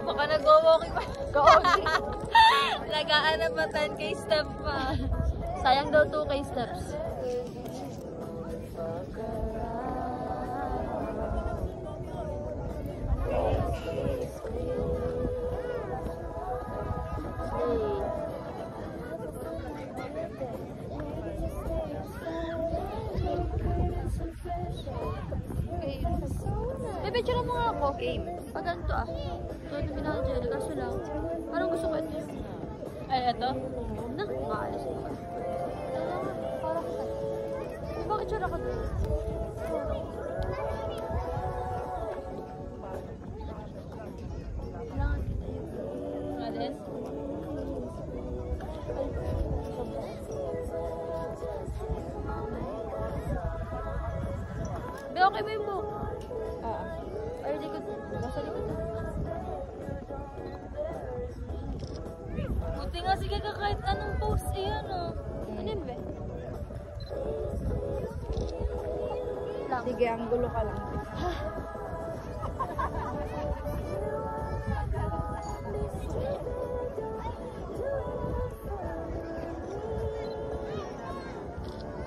Baka nag-walking pa. Nag-aanap pa 10k step pa. Sayang daw 2k steps. Picture mo nga ako. Game. Pag ganito ah. Ito, naminahal dyan. Kaso lang. Parang gusto ko ito. Ay, ito? Maalis ko pa. Parang ito. Bakit sure ako doon? Kailangan kita yun. Nga din? Be, okay ba yung book? Ay, likod. Nasa likod. Buti nga, sige ka kahit anong post. Iyan o. Ano yun, be? Sige, ang gulo ka lang.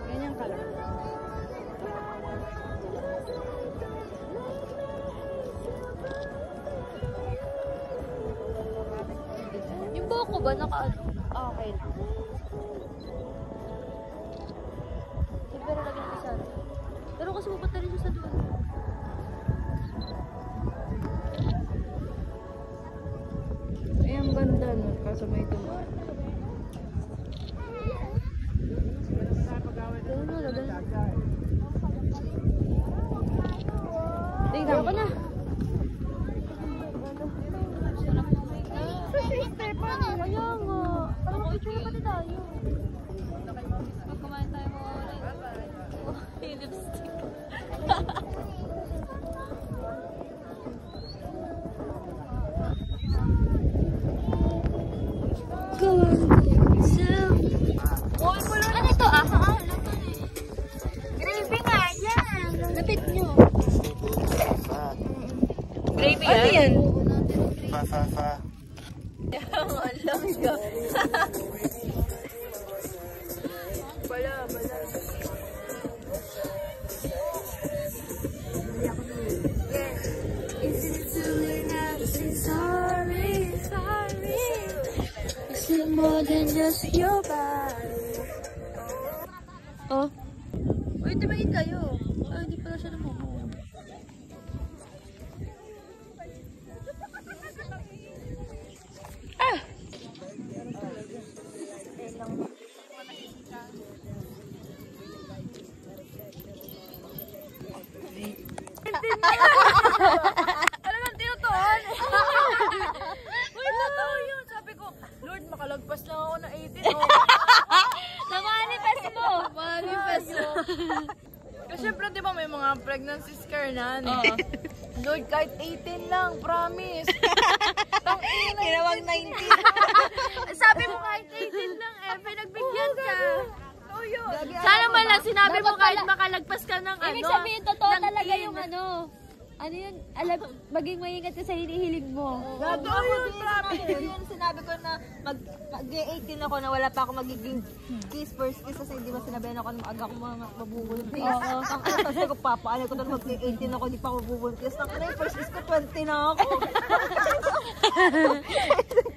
Ganyan ka lang. Yung buhok ko ba naka-ano? Okay lang. Pero lagyan ko sa atin. Pero kasi pupunta rin siya sa duwan. Ay, ang ganda nun. Kaso may dumaan. Gawin mo, lagyan. Tingnan mo na. Kaya nga. Parang picture na pati tayo. Pag kumain tayo mga ulit. Yung lipstick. Ano ito ah? Gravy nga yan. Lapit nyo. Gravy yan? Ano yan? Fa. Alam ka. Bala. Is it too late now to say sorry? Is it more than just your body? Oh? Uy, tumingin kayo. Ay, hindi pala siya naman. Alam mo, tinutuon. Uy, totoo yun. Sabi ko, Lord, makalagpas lang ako na 18. Oh. Na-manifest mo! Manifest mo. Kasi syempre, di ba may mga pregnancy scare na. Oo. Lord, kahit 18 lang, promise. Ginawang 19. Sabi mo kahit 18 lang, pinagbigyan ka. Oh, yun. Sana man lang sinabi mo Dapat kahit pala- makalagpas ka ng ano. Ibig sabihin, totoo ng talaga in. yung ano. Ano yun? Alam, maging maingat ka sa hinihiling mo. Gagawin yun, promise. Yun, sinabi ko na mag-18 ako na wala pa ako magiging kiss first kiss kasi hindi ba sinabihan ako na aga ako mabubuntis. Oo. Kasi ko papaano ko na mag-18 ako hindi pa ako mabubuntis. Ang first kiss ko 20 na ako.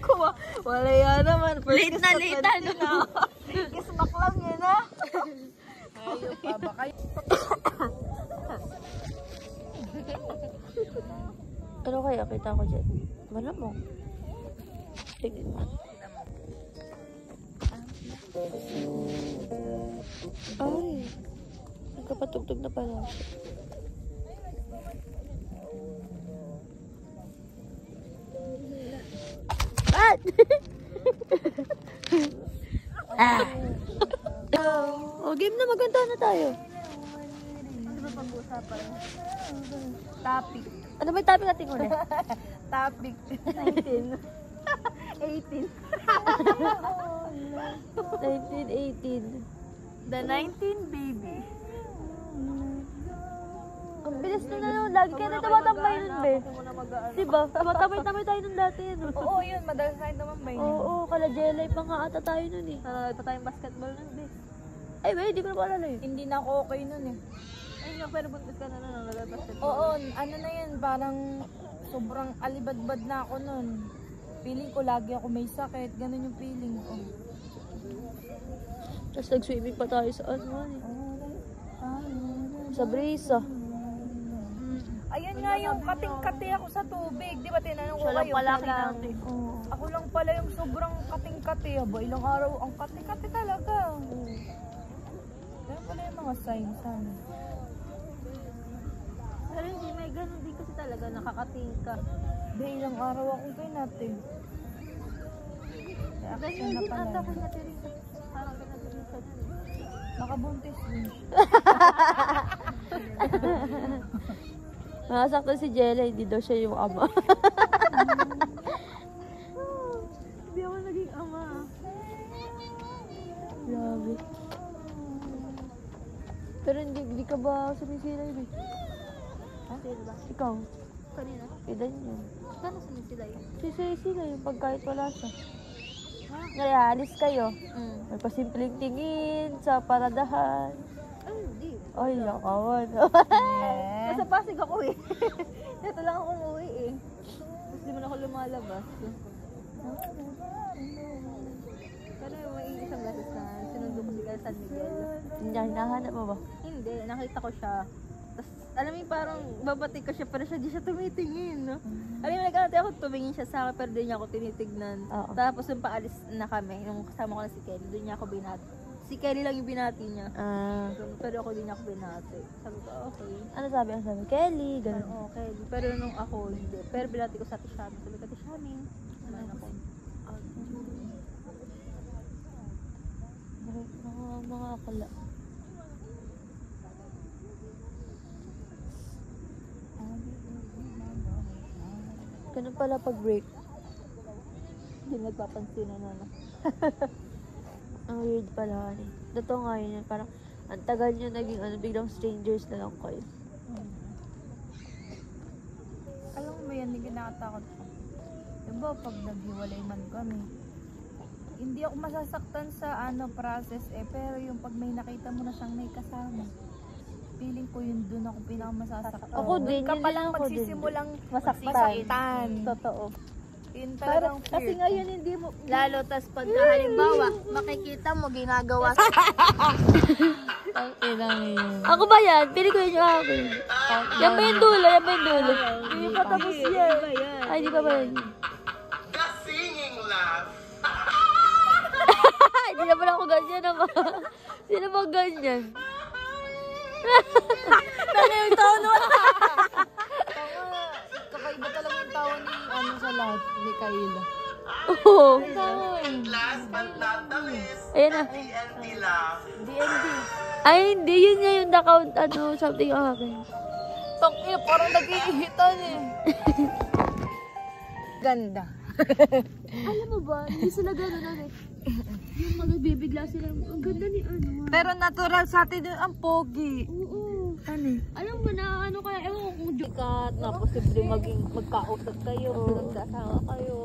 Ko wala yan naman. First Late kiss na, ko late 20 na ako. Kiss back lang yun ha. Ayun pa, baka Pero kaya kita ko dyan. Wala mo. Sige. Ay. Nagkapatugtog na pala siya. What? Oh, game na. Maganda na tayo. ano ba pag-uusapan? Topic. Ano ba yung topic natin ko na? Topic. 19. 18. 1918. The 19 baby. Ang bilis na naman. Lagi ka na tumatambay nun, be. Diba? Tumatambay-tambay tayo nun dati, ano? Oo, yun. Madalas tayo tumambay. Oo, kala Jelay pa nga ata tayo nun eh. Nanonood pa tayong basketball nun, be. Ay, be, di ko na paalala yun. Hindi na ako okay nun eh. Ayun nga, pero buntis ka na nanonood basketball. Oo, ano na yan, parang sobrang alibadbad na ako nun. Feeling ko lagi ako may sakit, ganun yung feeling ko. Tapos nag-swimming pa tayo sa ano, sa brisa. Ayun nga yung kating-kati ako sa tubig. Di ba tinanong ko Siya lang kayo? pala Kung kinati. Ako lang pala yung sobrang kating-kati. Aba, ilang araw ang kati-kati talaga. Ganun pala yung mga signs. Ano? Pero hindi, may ganun din kasi talaga, nakakating ka. Di, ilang araw akong kinati. Reaction Ganyan na din pala. ata kay Natirisa. Parang pinag-Natirisa din. Nakabuntis din. Nakasakto si Jelay, hindi daw siya yung ama. Hindi ako naging ama. Grabe. Pero hindi ka ba sumisilay, be? Sino ba? Ikaw, Kanina? ilan yun? Saan nasunod sila yun? Sisay-silay yung pag kahit wala siya. Ngayon, alis kayo. Mm. May pasimpleng tingin sa paradahan. Ay, hindi. Ay, lakawan. Nasa Pasig ako eh. Dito lang ako umuwi eh. Tapos di man ako lumalabas. Pero may isang beses na sinundo ko si San Miguel. Hindi, hinahanap mo ba? Hindi, nakita ko siya. Tapos, alam mo yung parang babatik ko siya, pero siya di siya tumitingin, no? Alam mo, nag-ate ako, tumingin siya sa akin, pero di niya ako tinitignan. Oo. Tapos, yung paalis na kami, nung kasama ko na si Kelly, doon niya ako binati. Si Kelly lang yung binati niya. Pero ako din ako binati. Sabi ko, okay. Ano sabi? Ano sabi? Kelly, ganun. Parang okay. Pero nung ako, hindi. Pero binati ko sa Ate Shami. Sabi ko, Ate Shami. Ano ako? Mga akala. Ganun pala pag break. Hindi nagpapansin na ano. Ang weird pala. Ano. Totoo nga yun. Parang ang tagal nyo naging ano, biglang strangers na lang kayo. Alam mo yan, hindi kinakatakot ko. Diba, pag naghiwalay man kami, hindi ako masasaktan sa process pero yung pag may nakita mo na siyang may kasama, feeling ko yun dun ako pinakamasasaktan. Ako din, Doon ka yun palang din ako din. magsisimulang Masaktan. masaktan. Totoo. Yun Pero, talagang kasi fear. ngayon hindi mo, lalo, tas pag halimbawa, makikita mo, ginagawa sa Ako ba yan? Pili ko yun yung akin. Yan ba yung dulo? Yan ba yung dulo? Hindi pa tapos yan. Ay, di pa ba yun? The singing laugh. Hindi naman ako ganyan naman. Hindi naman ganyan. Ano yung tono? Kakaiba talaga yung tawa ni sa lahat, ni Kayla. Oo. Last but not the least, Ayan na. TNT laugh. DND. Ay, hindi. Yun nga yung account, ano, something akin. Tangina, parang nag-iihitan eh. Ganda. Alam mo ba, hindi sila gano'n ano. Yung magbibigla sila. Ang ganda ni ano. Pero natural sa atin yun ang pogi. Oo. Ano eh? Alam mo na, ano kaya, ewan ko kung Kat na posible maging magkausap kayo, magkasama kayo.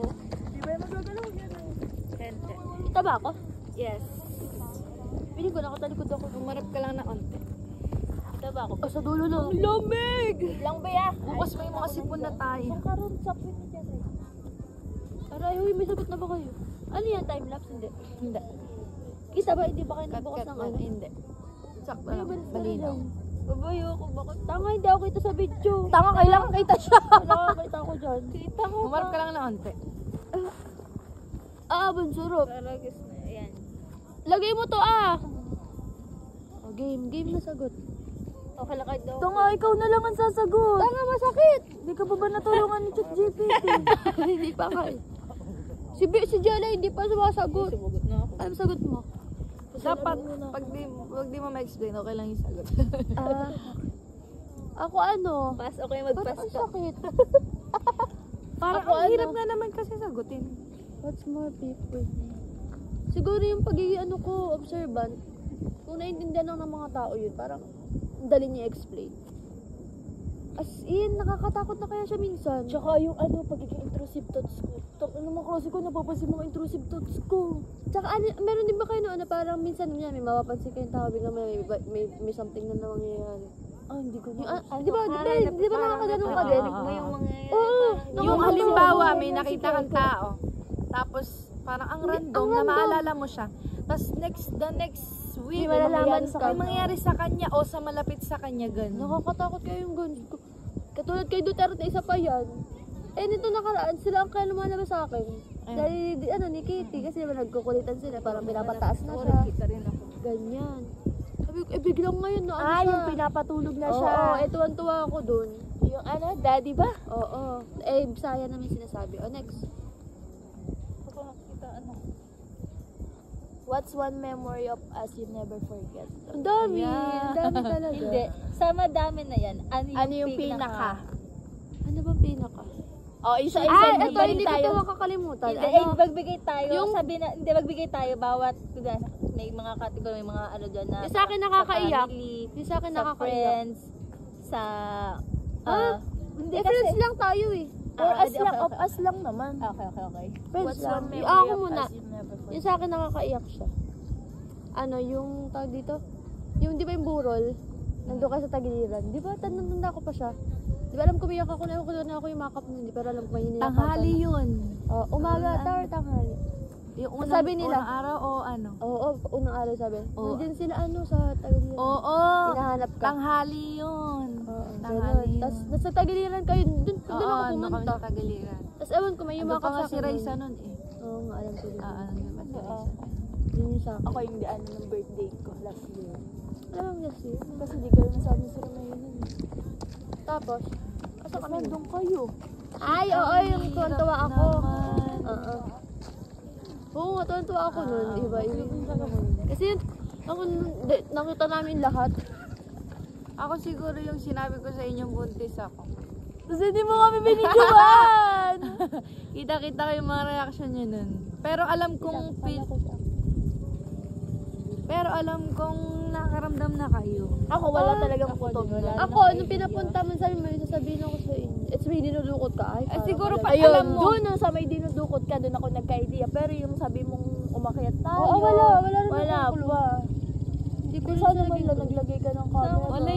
Di ba yung magagalaw yan eh? Sente. Taba ako? Yes. Pili ko, nakatalikod ako. Umarap ka lang na onte. Taba ako. Sa dulo lang. Lamig! Lang ba ya? Bukas may mga sipon na tayo. Karoon, sapin na dyan eh. Aray, huy, may sagot na ba kayo? Ano yan, time-lapse? Hindi. Hindi. Kita ba, hindi ba kayo nagbukas ng ano? Hindi. Sakto Ay, lang. balis na Malinaw. lang. Babayo ako, bakit? Tanga, hindi ako kita sa video. Tama, kailangan kita siya. Nakakita ko dyan. Kita ko Umarap ka lang na onte. Bunsurop. Talagis na, yan. Lagay mo to Oh, game na sagot. Okay lang kahit daw. Tanga, ikaw na lang ang sasagot. Tanga, masakit. Hindi ka pa ba natulungan ni ChatGPT? Hindi pa kayo. Si Jella hindi pa sumasagot. Sumugot na ako. Ano sagot mo? Dapat, pag di mo ma-explain, okay lang yung sagot. Ako ano? Pass, okay Ba't mag-pass ang ka. sakit? Parang Ako ang hirap ano? nga naman kasi sagutin. What's more people? Siguro yung pagiging ano ko, observant. Kung naiintindihan lang ng mga tao yun, parang dali niya explain. As in, nakakatakot na kaya siya minsan. Tsaka yung ano, pagiging intrusive thoughts ko. Ano naman kasi ko, napapansin mga intrusive thoughts ko. Tsaka ano, meron din ba kayo no, ano, parang minsan may mapapansin kayong tao, biglang may something na nangyayari. Hindi ko Yung, na. di ba nakakaganon ka din? Mo yung mga... Oo. Yung halimbawa, may nakita kang tao. Tapos, parang ang random na maalala mo siya. Tapos, the next week, May malalaman ka. may mangyayari sa kanya o sa malapit sa kanya, ganun. Nakakatakot kayo yung ganun. Katulad kay Duterte, isa pa yan. Nito nakaraan, sila ang kaya lumalabas sa akin. Dahil, ni Kitty, kasi naman nagkukulitan sila, parang pinapataas na siya. Ganyan. Sabi ko, biglang ngayon na ano siya. Yung pinapatulog na siya. Oo, tuwan-tuwa ako dun. Yung ano, daddy ba? Oo. Bisaya namin sinasabi. Next. What's one memory of us you never forget? Ang dami. Ang dami talaga. Hindi. Sa madami na yan, Ano yung pinaka? Ano bang pinaka? Isa Ito, hindi ko ito makakalimutan. Hindi, magbigay tayo. Hindi, magbigay tayo bawat, may mga category, may mga ano dyan na. Yung sa akin nakakaiyak. Sa family, Yung sa akin sa nakakaiyak. friends, sa... hindi Friends lang tayo eh. Or us okay, lang, okay. of us lang naman. Okay. Friends What's lang. one memory Yung ako of muna. us you never forget? Yung sa akin nakakaiyak siya. Ano, yung tawag dito? Yung di ba yung burol? Nandun ka sa tagiliran. Di ba, tanda ko pa siya. Di ba alam ko umiyak ako na ako yung makeup nun. Di pero alam ko may hinilakapan. Tanghali yun. Umaga, tanghali. Yung unang, Sabi nila. unang araw o ano? Oo, unang araw sabi. Oo. Nandiyan sila sa tagiliran. Oo. Hinahanap ka. Tanghali yun. Oo, Tanghali ganun. yun. Tapos nasa tagiliran kayo, dun ako Oo, ano pumunta. kami sa Tagaliran. Tapos ewan ko, may Ano yumakap pa nga sa si akin. Raisa nun eh. Oo nga, alam ko din. Ano ba si Raisa? Yun yung sa akin. Ako yung ano ng birthday ko last year. Alam mo kasi. Kasi di kayo nasabi si Romeo nun. Tapos, asa kami? Nandun kayo. Ay, oo, yung tuwan-tuwa ako. Naman. Oo. Oo nga, tuwan-tuwa ako nun. Iba, kasi yun, ako, nakita namin lahat. Ako siguro yung sinabi ko sa inyong buntis ako. Tapos hindi mo kami binidyoan! Kita-kita ko yung mga reaction nyo nun. Pero alam kong nakaramdam na kayo. Ako wala talagang putong. Ako, nung pinapunta man sabi mo, sasabihin ako sa inyo. It's may dinudukot ka. Ay, parang siguro wala. pa Ayun, alam mo. doon sa may dinudukot ka, doon ako nagka-idea. Pero yung sabi mong umakyat tayo. Oo, wala rin Wala akong clue. pa. Hindi ko Sana man lang naglagay ka ng camera. Wala,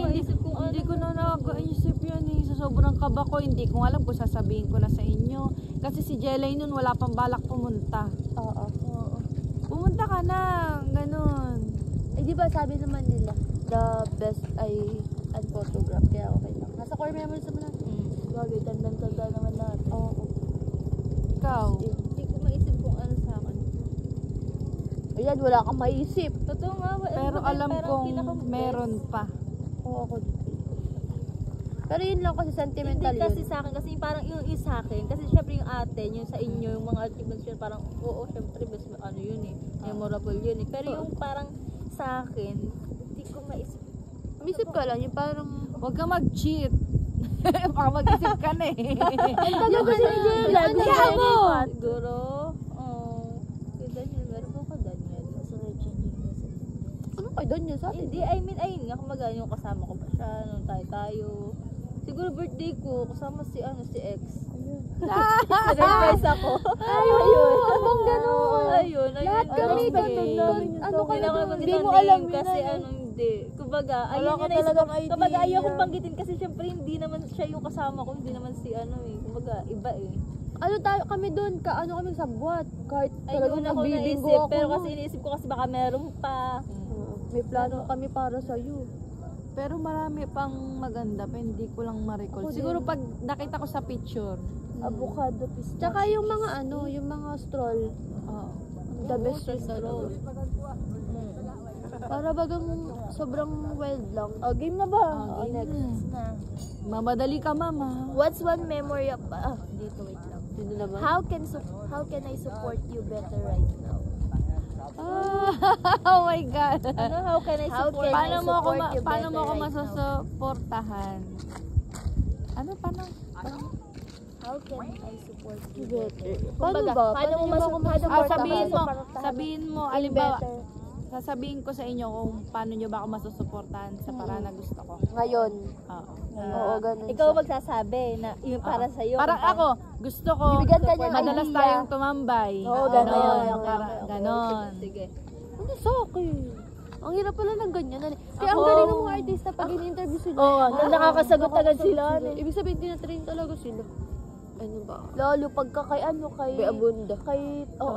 hindi ko na nag-iisip yun eh. Sa sobrang kaba ko, hindi ko alam kung sasabihin ko na sa inyo. Kasi si Jelay nun wala pang balak pumunta. Oo. Pumunta ka na, ganun. Eh, di ba sabi naman nila, the best ay unphotograph, kaya okay lang. Nasa core memories naman natin. Bagay, tandang-tanda naman natin. Oo. Ikaw. Hindi ko maisip kung ano sa akin. Ayan, wala kang maisip. Totoo nga. Pero alam kong meron pa. Oo, ako. Pero yun lang kasi sentimental Hindi kasi yun. sa akin, kasi parang yung sa akin, kasi syempre yung atin, yung sa inyo, yung mga achievements yun, parang, oo, syempre, best, ano yun eh, memorable yun eh. Pero yung parang sa akin, hindi ko maisip. Maisip ka lang, yung parang... Huwag ka mag-cheat. Baka mag-isip ka na eh. Yung kasi ni Jella, Kaya mo! Siguro, kay Daniel, meron ba ka Daniel? Ano kay Daniel sa atin? Hindi, ayun nga, kumaga yung kasama ko pa siya, nung tayo. Siguro birthday ko, kasama si ex. Nag-surprise ako. Ayun. Abang ganun. Ayun. Lahat kami ganun. Ano ka na Hindi mo alam kasi hindi. Kumbaga, ayun Wala ka yun na talagang idea. kumbaga, ayaw kong banggitin kasi syempre hindi naman siya yung kasama ko, hindi naman si kumbaga, iba eh. Ano tayo kami doon? Ano kami sa buwat? Kahit Ayun ako nagbibinggo naisip, ako. pero no? kasi iniisip ko kasi baka meron pa. May plano kami para sa'yo. Pero marami pang maganda, pero hindi ko lang ma-recall. Siguro pag nakita ko sa picture. Avocado pistachio. Tsaka yung mga yung mga stroll. The best yung stroll. Para bagang sobrang wild lang. Game na ba? Next. Na. Mamadali ka, mama. What's one memory of... dito, wait lang. Yun na naman. How can I support you better right now? Oh my God. Ano, how can I support? can I Paano mo ako support you paano mo better ako right masusuportahan? Ano paano? How can I support you Better. better? Paano Kumbaga, ba? Paano mo sabihin mo, supportahan? sabihin mo, alimbawa, Better. sasabihin ko sa inyo kung paano nyo ba ako masusuportahan sa paraan na gusto ko. Ngayon. Oo. Oo, ganun. Ikaw magsasabi na yung para sa'yo. Parang ako, gusto ko, Bibigyan ka niya ng madalas idea. tayong tumambay. Oo, ganun. Ganon. Sige. Ano sa akin? Ang hirap pala ng ganyan. Kaya ang galing ng mga artista pag in-interview sila. Oo, nakakasagot agad sila. Ibig sabihin, tinatrain talaga sila. Ano ba? Lalo pagka kay kay Beabunda.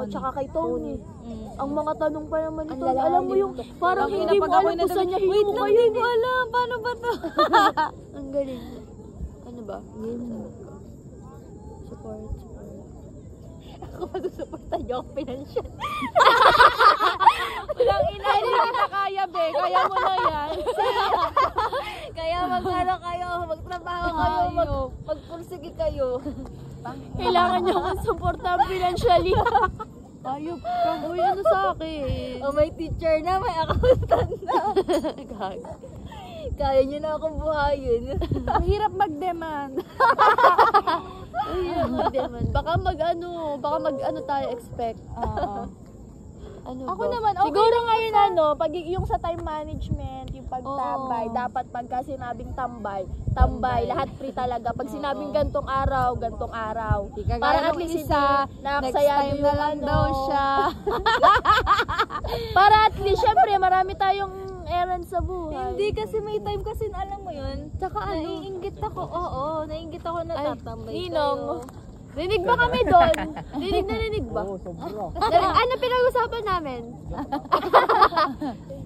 tsaka kay Tony. Ang mga tanong pa naman ito, lalalim alam mo yung parang Ang hindi mo pinapagawa alam na kung saan niya wait lang, hinukayin. hindi ko alam. Paano ba to? Ang galing. Ano ba? Support. Ako magsusuporta niyo ako financial. Walang ina, hindi kita kaya, be. Kaya mo na yan. Kaya mag-ano kayo, magtrabaho kayo, magpursige kayo. Kailangan niya akong supportan financially. Ayop ka. Uy, ano sa akin? O may teacher na, may accountant na. Gag. Kaya niyo na akong buhayin. Ang hirap mag-demand. Ang hirap mag-demand. Baka mag-ano tayo expect. Ano Ako ba? naman, okay. Siguro ngayon pag yung sa time management, yung pagtambay, dapat pagka sinabing tambay, lahat free talaga. Pag sinabing gantong araw. Para at least isa, hindi next naaksaya time yung na lang daw siya. Para at least, syempre, marami tayong errands sa buhay. Hindi kasi may time kasi alam mo yun. Tsaka ano? Naiinggit ako, naiinggit ako na tatambay Ninong. kayo. Rinig ba kami doon? Rinig ba? Ano pinag-usapan namin?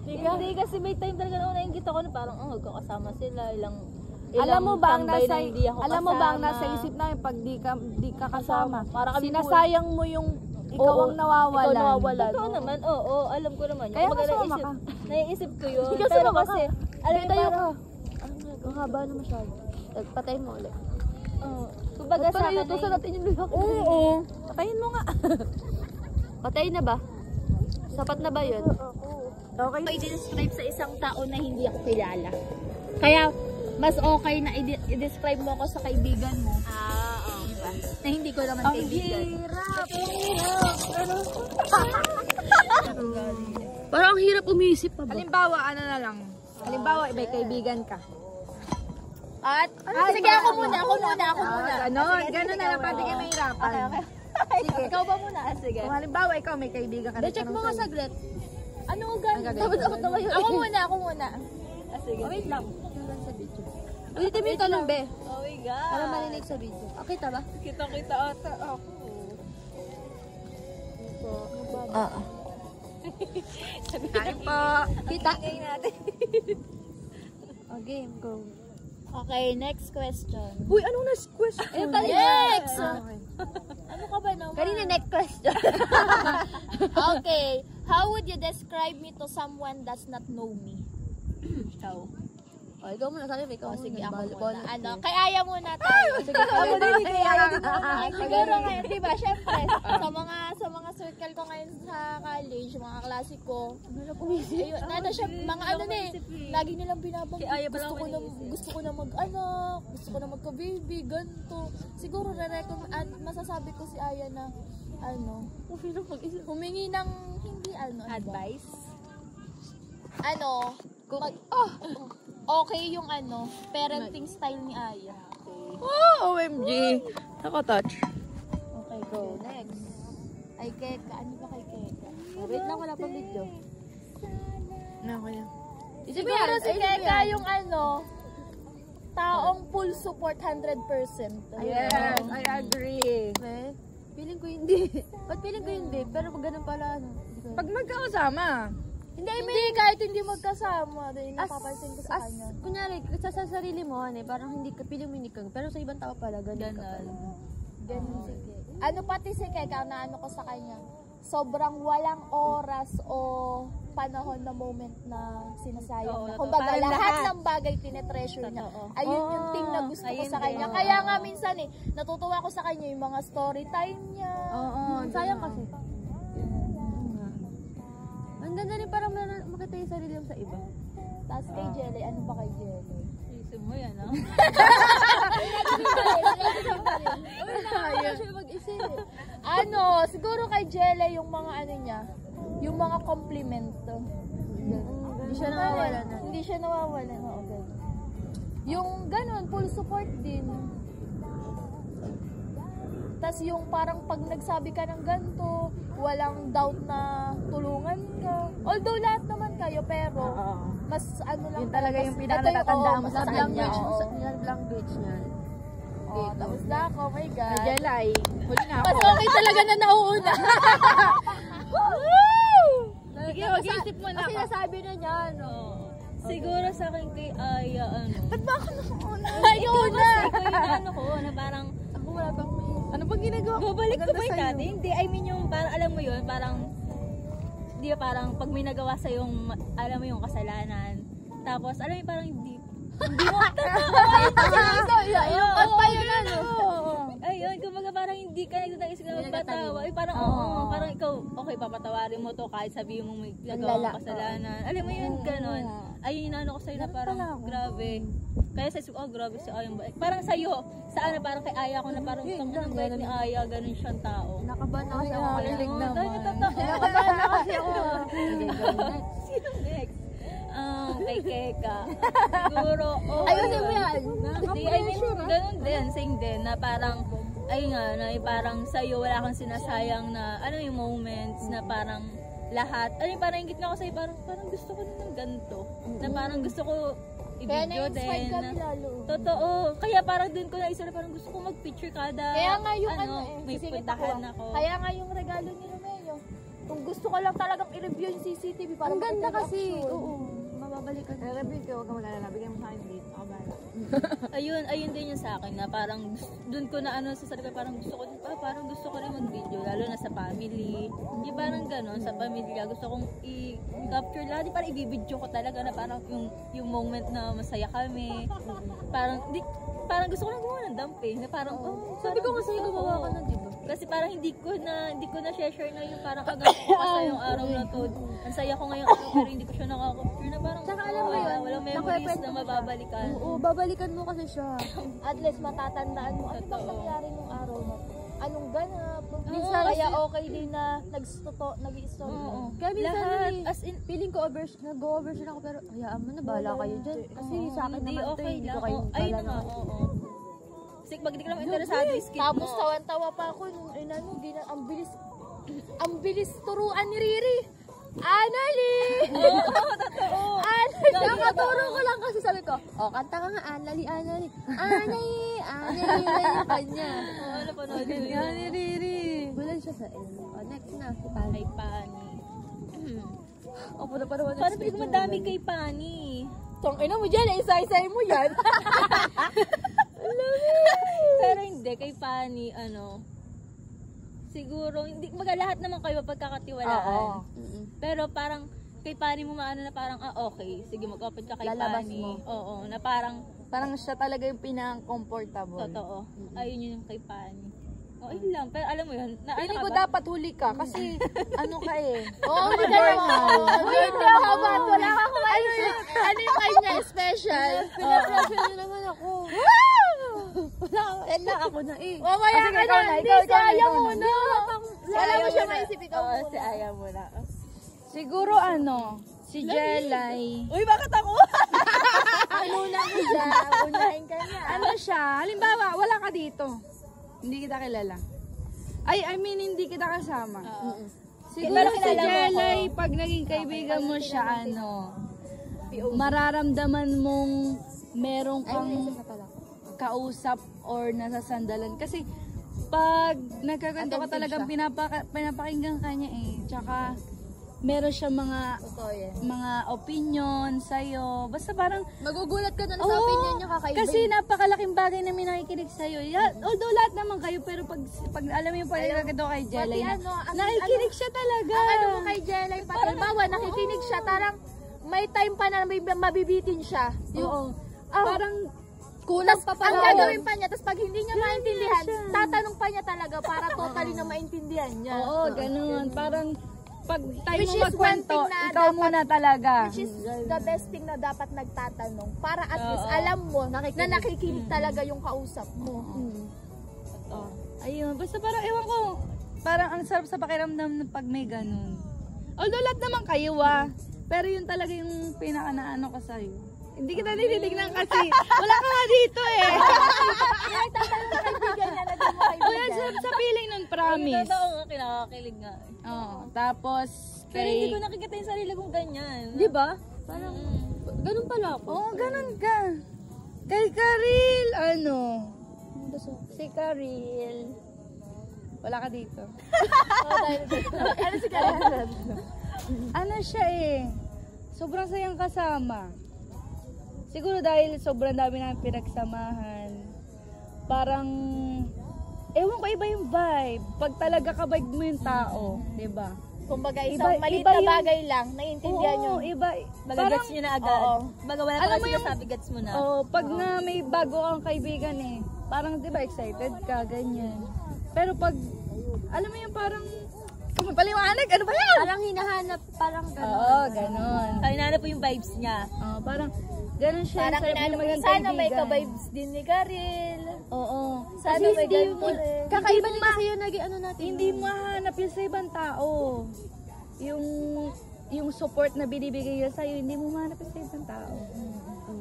Hindi kasi may time talaga na naiinggit ako na parang magkakasama sila, ilang Alam mo ba ang tambay nasa na hindi ako isip namin pag di ka kasama? Para kami Sinasayang mo yung ikaw ang nawawalan. Ikaw nawawalan. Totoo naman, alam ko naman. Kaya Kumbaga, kasama ka. naiisip ko yun. Ikaw Pero sumama kasi, alam mo Tayo parang, Ang haba na masyado. Patay mo ulit. kumbaga sa akin, Utusan natin yung luha ko. Oo. Patayin mo nga. Patay na ba? Sapat na ba yun? Okay. I-describe sa isang tao na hindi ako kilala. Kaya, mas okay na i-describe mo ako sa kaibigan mo. Diba? Na hindi ko naman kaibigan. Parang ang hirap umisip pa ba? Halimbawa, ano na lang. Halimbawa, may kaibigan ka. At, sige ako muna. Ganon na lang, pati kayo mahirapan. sige, ikaw ba muna? Sige. Kung halimbawa, ikaw may kaibigan ka. Check mo nga saglit. Ano ugan? Dapat naman yun. Ako muna. Sige. Wait lang. Ulitin mo yung tanong, be. Oh my God. Para marinig sa video. Okay, ba? Kita-kita ata ako. Kain po. Kita. Tingnan natin. Game, go. Okay, next question. Uy, anong next question? Next! Ano ka ba naman? Kanina next question. Okay. How would you describe me to someone does not know me? Ikaw. Ikaw muna. Sabi mo, ikaw muna. Sige, ako Ball- muna. Ano? Kay Aya muna tayo. Sige, ako din. Siguro ngayon, di ba, syempre, sa mga circle ko ngayon sa college, mga klase ko, ayun, mga ano na eh, lagi nilang binabanggit, gusto ko na mag-anak, gusto ko na magka-baby, ganito. Siguro masasabi ko si Aya na, humingi ng, hindi advice? Okay yung parenting style ni Aya. Oh, OMG. Nakatouch. Okay, go. Next. Ay, Keka. Ano ba kay Keka? Wait lang, wala pa video. Siguro si Keka yung taong full support 100%. Yes, I agree. Feeling ko hindi. Ba't feeling ko hindi? Pero pag ganun pala, Pag magkakasama, Hindi, kahit hindi magkasama. Dahil napapansin ko sa kanya. kunyari, sa sarili mo, parang hindi ka, feeling mo hindi ka, pero sa ibang tao pala, ganun ka pala. Ganun si Keka. Ano pati si Keka, na ko sa kanya, sobrang walang oras o panahon na moment na sinasayang na. Kumbaga, lahat ng bagay tinetreasure niya. Ayun yung thing na gusto ko sa kanya. Kaya nga minsan natutuwa ko sa kanya yung mga story time niya. Sayang kasi. Ang ganda rin parang makita yung sarili mo sa iba. Tapos kay Jelly, ano ba kay Jelly? Isip mo yan, ha? Siguro kay Jelly yung mga niya, yung mga compliment. Hindi siya nawawala na. Hindi siya nawawala na. Okay. Yung ganun, full support din. Tas yung parang pag nagsabi ka ng ganito, walang doubt na tulungan ka. Although lahat naman kayo, pero mas ano lang. Yun talaga yung mas- pinaka-natatandaan mo sa Love kanya. language, Oo. love language niya. Oh, tapos na ako, oh my God. Jelay, huli na Mas ako. okay talaga na nauuna. Sige, mag-iisip mo na Kasi ako. nasabi na niya, no? Siguro sa akin kay Aya, Ba't ba ako nauna? Ikaw na! Ikaw yung ano ko, na parang, Ako wala bang may... Ano bang ginagawa? babalik ko Maganda ba yung sa'yo. dati? Hindi, I mean yung parang, alam mo yun, parang, di ba parang pag may nagawa sa yung, alam mo yung kasalanan, tapos, alam mo yung parang hindi mo, At pa yun, ano? ayun, kumbaga parang hindi ka nagtataisip na magpatawa. Ay, parang, oo, parang ikaw, okay, papatawarin mo to kahit sabihin mo may nagawa kang kasalanan. Alam mo yun, ganon. Ayun, inaano ko sa'yo na parang, grabe. Kaya sa isip, oh, grabe si Aya. Parang sa'yo, sa ano, parang kay Aya ko na parang, ang bait ni Aya, ganon siyang tao. Nakabahan na kasi ako. Nakakarinig Oo, naman. dahil totoo. Nakabahan na kasi ako. Sino next? Kay Keka. Siguro, oh. Ayusin mo yan. Hindi, I mean, ganun din, same din, na parang, ay nga, na parang sa'yo wala kang sinasayang na, ano yung moments, na parang lahat, ano yung parang ingit nga ako sa'yo, parang gusto ko din ng ganito, na parang gusto ko Kaya i-video na-inspired din. kami lalo. Totoo, kaya parang dun ko naisip na parang gusto ko mag-picture kada, Kaya nga yung ano may sisingit puntahan ako. ako. Kaya nga yung regalo ni Romeo. Kung gusto ko lang talagang i-review yung CCTV, parang Ang ganda makita yung kasi. action. Oo. Mababalikan. Review ko, huwag ka mag-alala. Bigyan mo sa akin dito. Ako bahala. ayun din yung sa akin na parang doon ko na ano sa sarili ko, parang gusto ko din parang gusto ko rin mag-video lalo na sa family. Di parang gano'n sa pamilya gusto kong i-capture lahat, di parang i-video ko talaga na parang yung moment na masaya kami. Parang gusto ko lang gumawa ng dump na parang Sabi ko kasi gumawa ka na, di ba? kasi parang hindi ko na share na yung parang agad ko kasi yung araw na to. Ang saya ko ngayong araw pero hindi ko siya nakaka-capture na parang Tsaka alam mo yun, walang memories na mababalikan. Oo, babalikan mo kasi siya. At least matatandaan mo, ano bang Totoo. nangyari nung araw na to? Anong ganap? Oo, Minsan kaya kasi- okay din na nag-i-story. Oo. Kaya minsan Lahat, nun as in, feeling ko nag-overshin ako pero hayaan mo na, bahala kayo dyan. Kasi sa akin hindi naman to, okay hindi lang. ko kayo Ayun wala na nga, naman. oo. Kasi pag di ka naman interesado, skip mo. Tapos tawan-tawa pa ako nung ang bilis turuan ni Riri. Anali! Oo, totoo. Nakaturo ko lang kasi sabi ko, kanta ka nga, Anali. Anali yung kanya. Oo, napanood ko Yan, yun. Riri. Bulan siya sa next na, si Pani. Kay Pani. Opo na parang Parang hindi ko madami kay Pani. Tong ina mo dyan, isa-isay mo yan. Pero hindi, kay Pani, siguro, hindi, lahat naman kayo pagkakatiwalaan. Pero parang, kay Pani mo maano na parang, okay, sige mag-open ka kay Lalabas Pani. mo. Oo, na parang, Parang siya talaga yung pinang-comfortable. totoo. Ayun yun yung kay Pani. Ayun lang, pero alam mo yun, na ano Feeling ka ko ba? dapat huli ka kasi ano ka eh. Oo, hindi ako ba't wala ka kumain. Ano yung kanya special? Pinapressure niyo naman ako. Wala ako na eh. Mamaya Sige, ka ikaw na, na, hindi, ikaw si Aya na. muna. Wala mo siya maisip, ikaw Oo, muna. si Aya muna. Siguro si Jelay. Uy, bakit ako? Una mo siya, unahin ka niya. Ano siya? Halimbawa, wala ka dito. Hindi kita kilala. I mean, hindi kita kasama. Siguro Pero si kilala mo Jelay, ako. pag naging kaibigan mo siya, mararamdaman mong meron kang kausap or nasasandalan. Kasi, pag nagkaganto ka talagang pinapakinggan ka niya eh. Tsaka, meron siya mga opinion sa'yo. Basta parang, Magugulat ka na sa opinion niya kakaiba. kasi napakalaking bagay na may nakikinig sa'yo. Although lahat naman kayo, pero pag alam mo yung pagkakaganto kay Jelay, nakikinig siya talaga. Ano mo kay Jelay, halimbawa, nakikinig siya, tarang may time pa na may mabibitin siya. Oo. Parang, kulang pa Ang pala. gagawin pa niya, tapos pag hindi niya maintindihan, tatanong pa niya talaga para totally na maintindihan niya. oo, ganun. Parang, pag tayo Which mo is one magkwento, thing na ikaw muna talaga. Which is the best thing na dapat nagtatanong para at least alam mo na nakikinig talaga yung kausap mo. Ayun, basta parang ewan ko, parang ang sarap sa pakiramdam na pag may ganun. Although lahat naman kayo pero yun talaga yung pinaka naano ko sa'yo. Hindi kita nilitignan kasi. Wala ka nga dito eh. Kuya, sa feeling nun, promise. Totoo nga, kinakakilig nga. Oo, tapos Pero hindi ko nakikita yung sarili kong ganyan. Di ba? Parang, ganun pala ako. Oo, ganun ka. Kay Karil, ano? Si Karil. Wala ka dito. Ano si Karen? Ano siya eh? Sobrang sayang kasama. Siguro dahil sobrang dami namin pinagsamahan. Parang, ewan ko, iba yung vibe. Pag talaga ka-vibe mo yung tao, di ba? Kumbaga, Iba- isang maliit iba na yung- bagay lang, naiintindihan nyo. Oo, iba. Magagets nyo na agad. Oo. Baga wala Alam pa mo kasi yung- sinasabi, gets mo na. Oh, pag na may bago kang kaibigan eh, parang 'di ba excited ka ganyan. Pero pag alam mo yung parang paliwanag, ano ba yan? Parang hinahanap, parang ganun. Oo, ganon. Kaya hinanap po yung vibes niya. Parang ganon siya. Parang sarap inano yung mo, maging sana may kaibigan. ka-vibes din ni Karil. Oo. Sana Kasi may hindi ganito rin. Kakaiba din kasi yun naging ano natin. hindi mahanap yun sa ibang tao. Yung support na binibigay niya sa'yo, hindi mo mahanap yun sa ibang tao.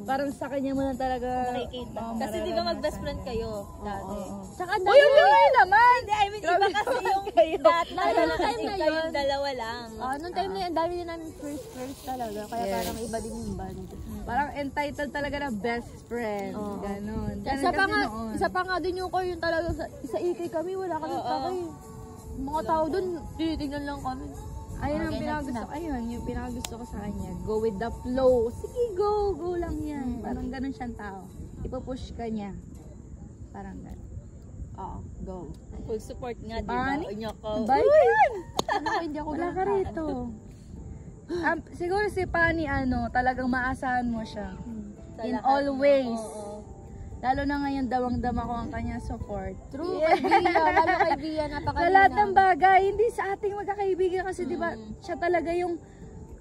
Parang sa kanya mo lang talaga Makikita. Kasi di ba mag-best friend kayo dati? Tsaka ang Uy, dami yung ngayon naman! Hindi, I mean, iba kasi yung kayo. dati Lalo na na kasi time na kayong yun. dalawa lang. nung time na yun, ang dami din namin first talaga. Kaya Yes. parang iba din yung band. Parang entitled talaga na best friend. Ganon. Isa pa kasi nga, noon. isa pa nga din yung core yung talaga sa ikay kami, wala kami takay. Mga tao dun, tinitingnan lang kami. Ayun ang pinakagusto ko. Ayun, yung pinakagusto ko sa kanya. Go with the flow. Sige, go. Go lang yan. Parang ganun siyang tao. Ipapush ka niya. Parang ganun. Oo, go. Full support nga, di ba? Pani? Unyo ko. Ba yan? Ano, hindi ako Wala ka rito. Siguro si Pani, talagang maasahan mo siya. In all ways. Lalo na ngayon, dawang-dama ko ang kanyang support. True, kay Bia, lalo kay Bia, Sa napakalina. lahat ng bagay, hindi sa ating magkakaibigan kasi di ba siya talaga yung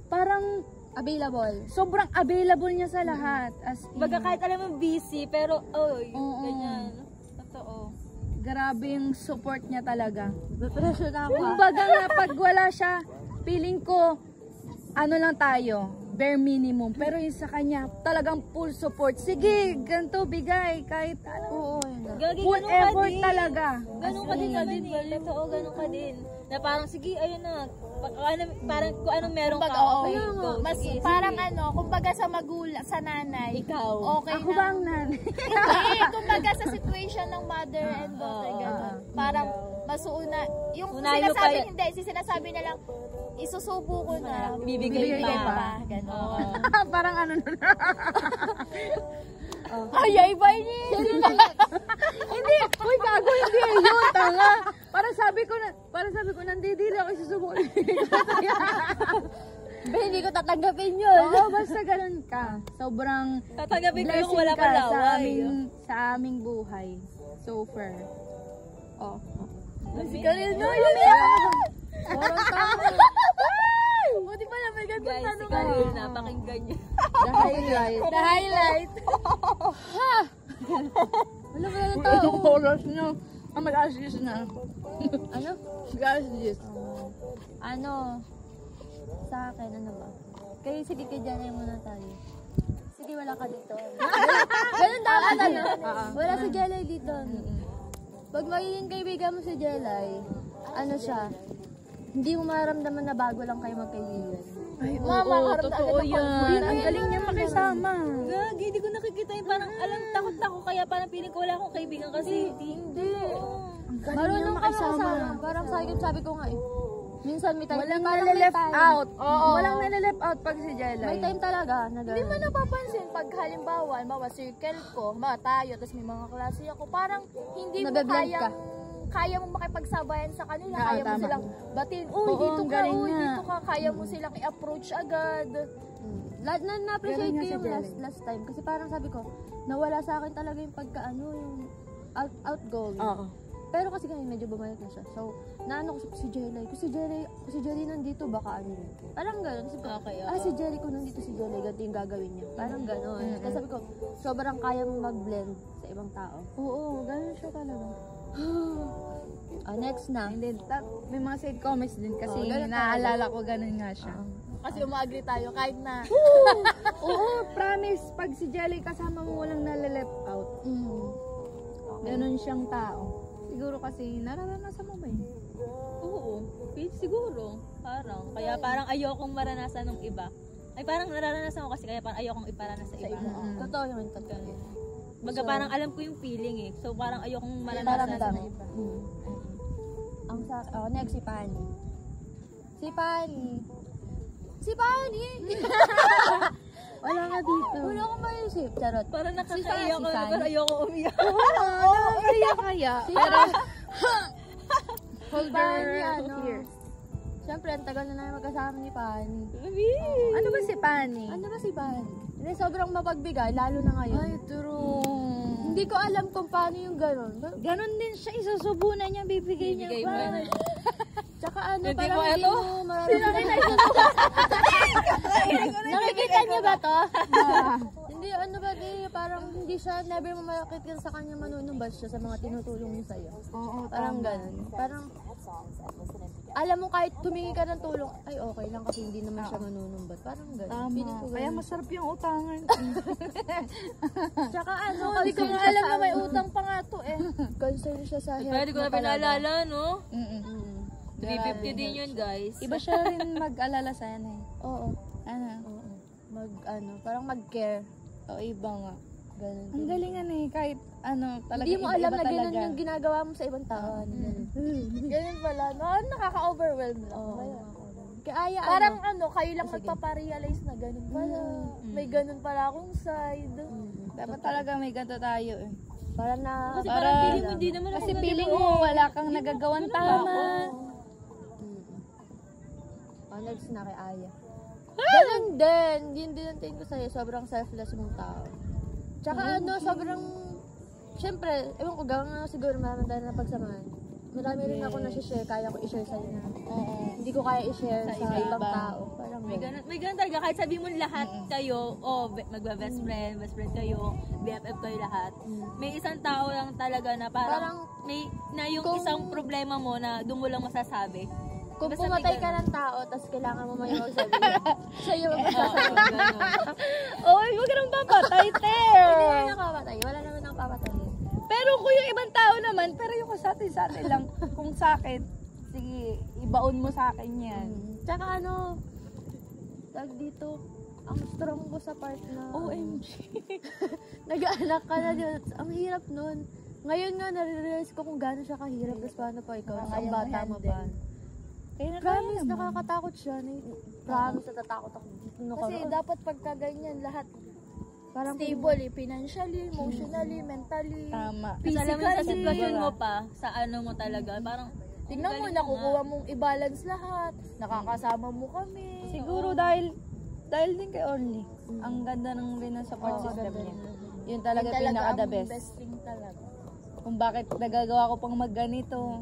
parang Available. sobrang available niya sa lahat. As in, Baga kahit alam mo busy, pero Oo. ganyan. Totoo. grabe yung support niya talaga. Pressure na ako. Kumbaga nga, pag wala siya, feeling ko, ano lang tayo, bare minimum. Pero yung sa kanya, talagang full support. Sige, ganito, bigay, kahit ano. Oo, yun na. Gagi, Full ganun ka effort din. talaga. Ganun ka din naman eh. Totoo, ganun ka din. Na parang, sige, ayun na. Parang kung anong meron ka, Kumbaga, oo. okay, go. Mas Sige, parang sige. kumbaga sa magulang, sa nanay. Ikaw. Okay Ako na. ba ang nanay? Hindi, kumbaga sa situation ng mother and daughter, gano'n. Parang masuuna. Yung Unahin mo pa sinasabi, yan. hindi, sinasabi na lang, isusubo ko na. Bibigay pa. Gano'n. Parang ano nun. Ay, ba niya? Hindi, uy gago, hindi yun, tanga. Parang sabi ko, nandidili ako, susubukan. Ba, hindi ko tatanggapin yun. Oo, basta ganun ka. Sobrang Tatanggapin ko yung blessing wala ka pa sa laway. sa aming buhay. So far. Oh. Si Karil na yun. Parang tama. Buti pa naman ganda Guys, si tanong. Karil, napakinggan niyo. The highlight. The highlight. Wala wala ng tao. Yung oras nyo. Mag-assist na. Ano? Mag-assist. Ano? Sa akin, ano ba? Kayo, sige, kay Janay muna tayo. Sige, wala ka dito. Ganun dapat, ano? Wala si Jelay dito. Pag magiging kaibigan mo si Jelay, ano siya, hindi mo maramdaman na bago lang kayo magkaibigan. Ay, Mama, totoo yan. Ang galing niya makisama. Gagi, di ko nakikita yung parang takot ako kaya parang feeling ko wala akong kaibigan kasi hindi. Ang galing niya Marunong ka makisama. makasama. Parang sabi ko nga eh. Minsan may time. Walang parang may nale-left time. out. Walang nale-left out pag si Jelay. May time talaga na Hindi mo gano'n. napapansin pag halimbawa, circle ko, tayo, tapos may mga klase ako, parang hindi mo Nabe-blend ka. kaya mo makipagsabayan sa kanila, Oo, kaya mo tama. silang batin, Oo, dito ang ka, galing nga. dito ka, kaya mo silang i-approach agad. Lahat na na-appreciate Ganun ko nga si yung Jelay. last time. Kasi parang sabi ko, nawala sa akin talaga yung yung outgoing. Oo. Pero kasi ngayon medyo bumalik na siya. So, naano ko si Jelay. Kung si Jelay nandito, baka ano yun. Parang gano'n. Sabi ko, Okay, si Jelay, kung nandito si Jelay, ganito yung gagawin niya. Parang gano'n. Kasi sabi ko, sobrang kaya mo mag-blend sa ibang tao. Oo, ganun siya talaga. Next na. And then, may mga side comments din kasi ganun naaalala ko ganun nga siya. Kasi umagri tayo kahit na. Oo, promise. Pag si Jelly kasama mo, walang nale-left out. Ganun siyang tao. Siguro kasi nararanasan mo ba yun? Oo, siguro. Kaya parang ayokong maranasan ng iba. Ay parang nararanasan ko kasi kaya parang ayokong iparanas sa iba. Totoo naman, totoo. Baga parang alam ko yung feeling eh. So parang ayokong maranasan sa iba. Next, si Pani. Si Pani! Wala ka dito. Wala akong maisip. Charot. Parang nakakaiyak ko, Fan. pero ayokong umiyak. Kaya. Pero, hold Pani, your tears. Siyempre, ang tagal na namin magkasama ni Pani. Ano ba si Pani? Ano ba si Pani? Hindi, sobrang mapagbigay, lalo na ngayon. Ay, true. Hindi ko alam kung paano yung gano'n. Ganon din siya, isasubunan niya, bibigay niya Bibigay pa. mo. Tsaka ano, Hindi parang mo hindi ano? mo mararanasan. Nakikita niyo ba to? Hindi, ano ba di, parang hindi siya, never mo makikita sa kanya manunumbat siya sa mga tinutulong niya sa'yo. Oo, Parang gano'n. Parang, alam mo kahit tumingi ka ng tulong, ay okay lang kasi hindi naman siya manunumbat. Parang gano'n. Feeling ko Tama. Kaya gano'n. masarap yung utangan. Tsaka ano, Hindi ko nga alam na may utang pa nga to eh. concern siya sa health Pwede ko na mo talaga. pinaalala, no? Mm-mm. 350 din yun, guys. Iba siya rin mag-alala sana eh. Oo. Ano? Oo. Parang mag-care. O iba nga. Ganun. Ang galingan eh, kahit ano, talaga Hindi mo alam iba-iba na ganun talaga. yung ginagawa mo sa ibang tao. Ganyan pala. No, nakaka-overwhelm lang. Oo. Ayun. Kaya aya, Parang kayo lang magpaparealize na ganun pala. Mm. May ganun pala akong side. Dapat talaga may ganito tayo eh. parang na... Kasi parang feeling mo, hindi naman Kasi ako feeling mo wala kang nagagawang tama. Next na kay Aya. Ganun din. Yun din ang tingin ko sa'yo. Sobrang selfless mong tao. Tsaka sobrang... Siyempre, ewan ko, gawin nga siguro marami tayo na pagsamahan. Marami rin ako na-share, kaya ko i-share sa'yo na. Hindi ko kaya i-share sa ibang tao. Parang May ganun talaga. Kahit sabi mo lahat kayo, magba-best friend kayo, BFF kayo lahat. May isang tao lang talaga na parang may na yung isang problema mo na doon mo lang masasabi. kung Basta pumatay may ka ng tao, tapos kailangan mo may magsabihin, sa'yo magsasabi. Oy, wag ka nang papatay, Hindi Ter! naman nakapatay. Wala naman ang papatayin. Pero kung yung ibang tao naman, pero yung sa atin lang, kung sa akin, sige, ibaon mo sa akin yan. Tsaka tag dito, ang strong ko sa part na OMG. nag-anak ka na dyan. Ang hirap nun. Ngayon nga, nare-realize ko kung gaano siya kahirap. Tapos paano pa ikaw, ang bata mo pa. Kaya Promise, nakakatakot siya. Promise, natatakot ako. Kasi dapat pagka ganyan, lahat parang stable eh. Financially, emotionally, mentally. Tama. Kasi alam mo sa Physically. sitwasyon mo pa, sa ano mo talaga, parang Tingnan mo, nakukuha mong i-balance lahat. Nakakasama mo kami. Siguro dahil din kay Orly. Ang ganda ng rin ng support system niya. Yun talaga pinaka the ang best. best thing talaga. Kung bakit nagagawa ko pang magganito.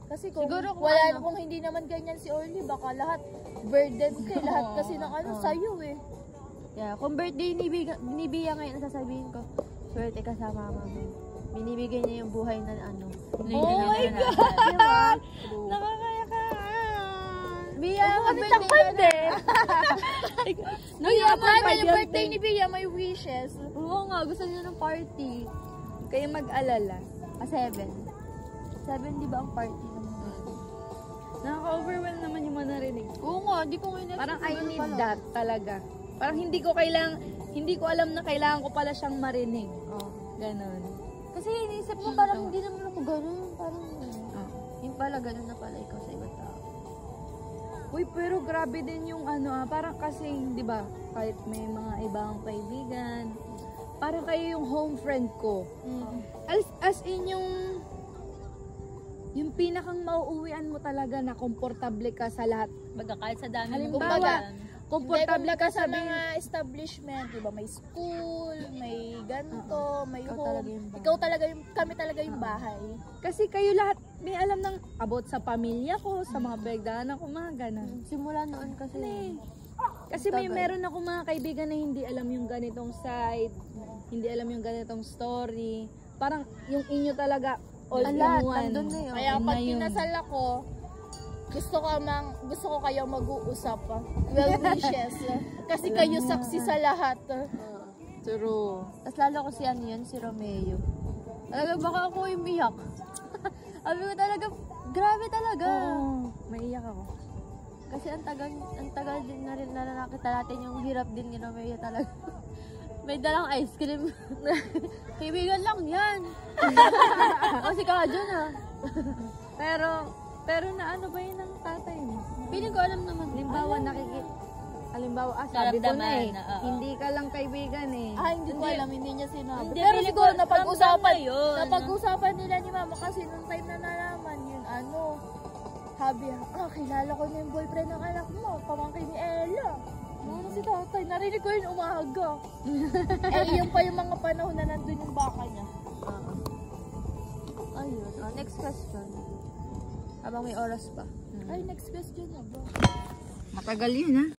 Kasi kung Siguro kung hindi naman ganyan si Orly, baka lahat burden kay lahat kasi ng sa'yo eh. Yeah, kung birthday ni Bia ngayon, sasabihin ko, swerte ka sa mama mo. Binibigay niya yung buhay na Oh my God! Diba? Nakakayakaan! Bia, Ang birthday Bia, paano yung birthday ni Bia? May wishes. Oo nga, gusto niya ng party. Kayo mag-alala. 7. 7, di ba ang party naman? Nakaka-overwhelm naman yung mga narinig. Oo nga, di ko ngayon Parang I need that talaga. Parang hindi ko alam na kailangan ko pala siyang marinig. Oh. Ganon. Kasi iniisip mo parang hindi naman ako ganun. Parang Oh. yung pala ganun na pala ikaw sa ibang tao. Uy, pero grabe din yung parang kasi, di ba, kahit may mga ibang kaibigan, parang kayo yung home friend ko. As in yung pinakang mauuwian mo talaga na komportable ka sa lahat. baga kahit sa dami ng Halimbawa, komportable ka sa mga establishment, di ba? May school, may ganito, may Ikaw home. talaga yung bahay. Ikaw talaga kami talaga yung bahay. Kasi kayo lahat may alam ng about sa pamilya ko, sa mga bagdaanan ko, mga ganun. Simula noon kasi. Kasi meron ako mga kaibigan na hindi alam yung ganitong side, hindi alam yung ganitong story. Parang yung inyo talaga, all Ang in lahat, one. nandun na yun. Kaya Yun pag na yun. kinasal ako, gusto ko kayo mag-uusap. Well wishes. Kasi kayo saksi sa lahat. True. Tapos lalo ko si ano yun, si Romeo. Talaga baka ako umiyak. Sabi ko talaga, grabe talaga. Maiyak ako. Kasi ang tagal din na rin na nakita natin yung hirap din ni Romeo talaga. May dalang ice cream. Kaibigan lang yan. O si Kajo na. Pero na ano ba yun ng tatay mo? Piling ko alam naman. Halimbawa, sabi ko na eh, Naramdaman na, oo. hindi ka lang kaibigan eh. Hindi ko alam, hindi niya sinabi. Hindi, Pero feeling siguro ko, napag-usapan ramdam mo yun. Napag-usapan nila ni mama kasi nung time na nalaman yun, sabi, kilala ko na yung boyfriend ng anak mo, pamangkin ni Ella. Ano si tatay, narinig ko yun umaga. Yun pa yung mga panahon na nandun yung baka niya. Ayun. Next question. Habang may oras pa. Ay, next question na ba? Matagal yun ha.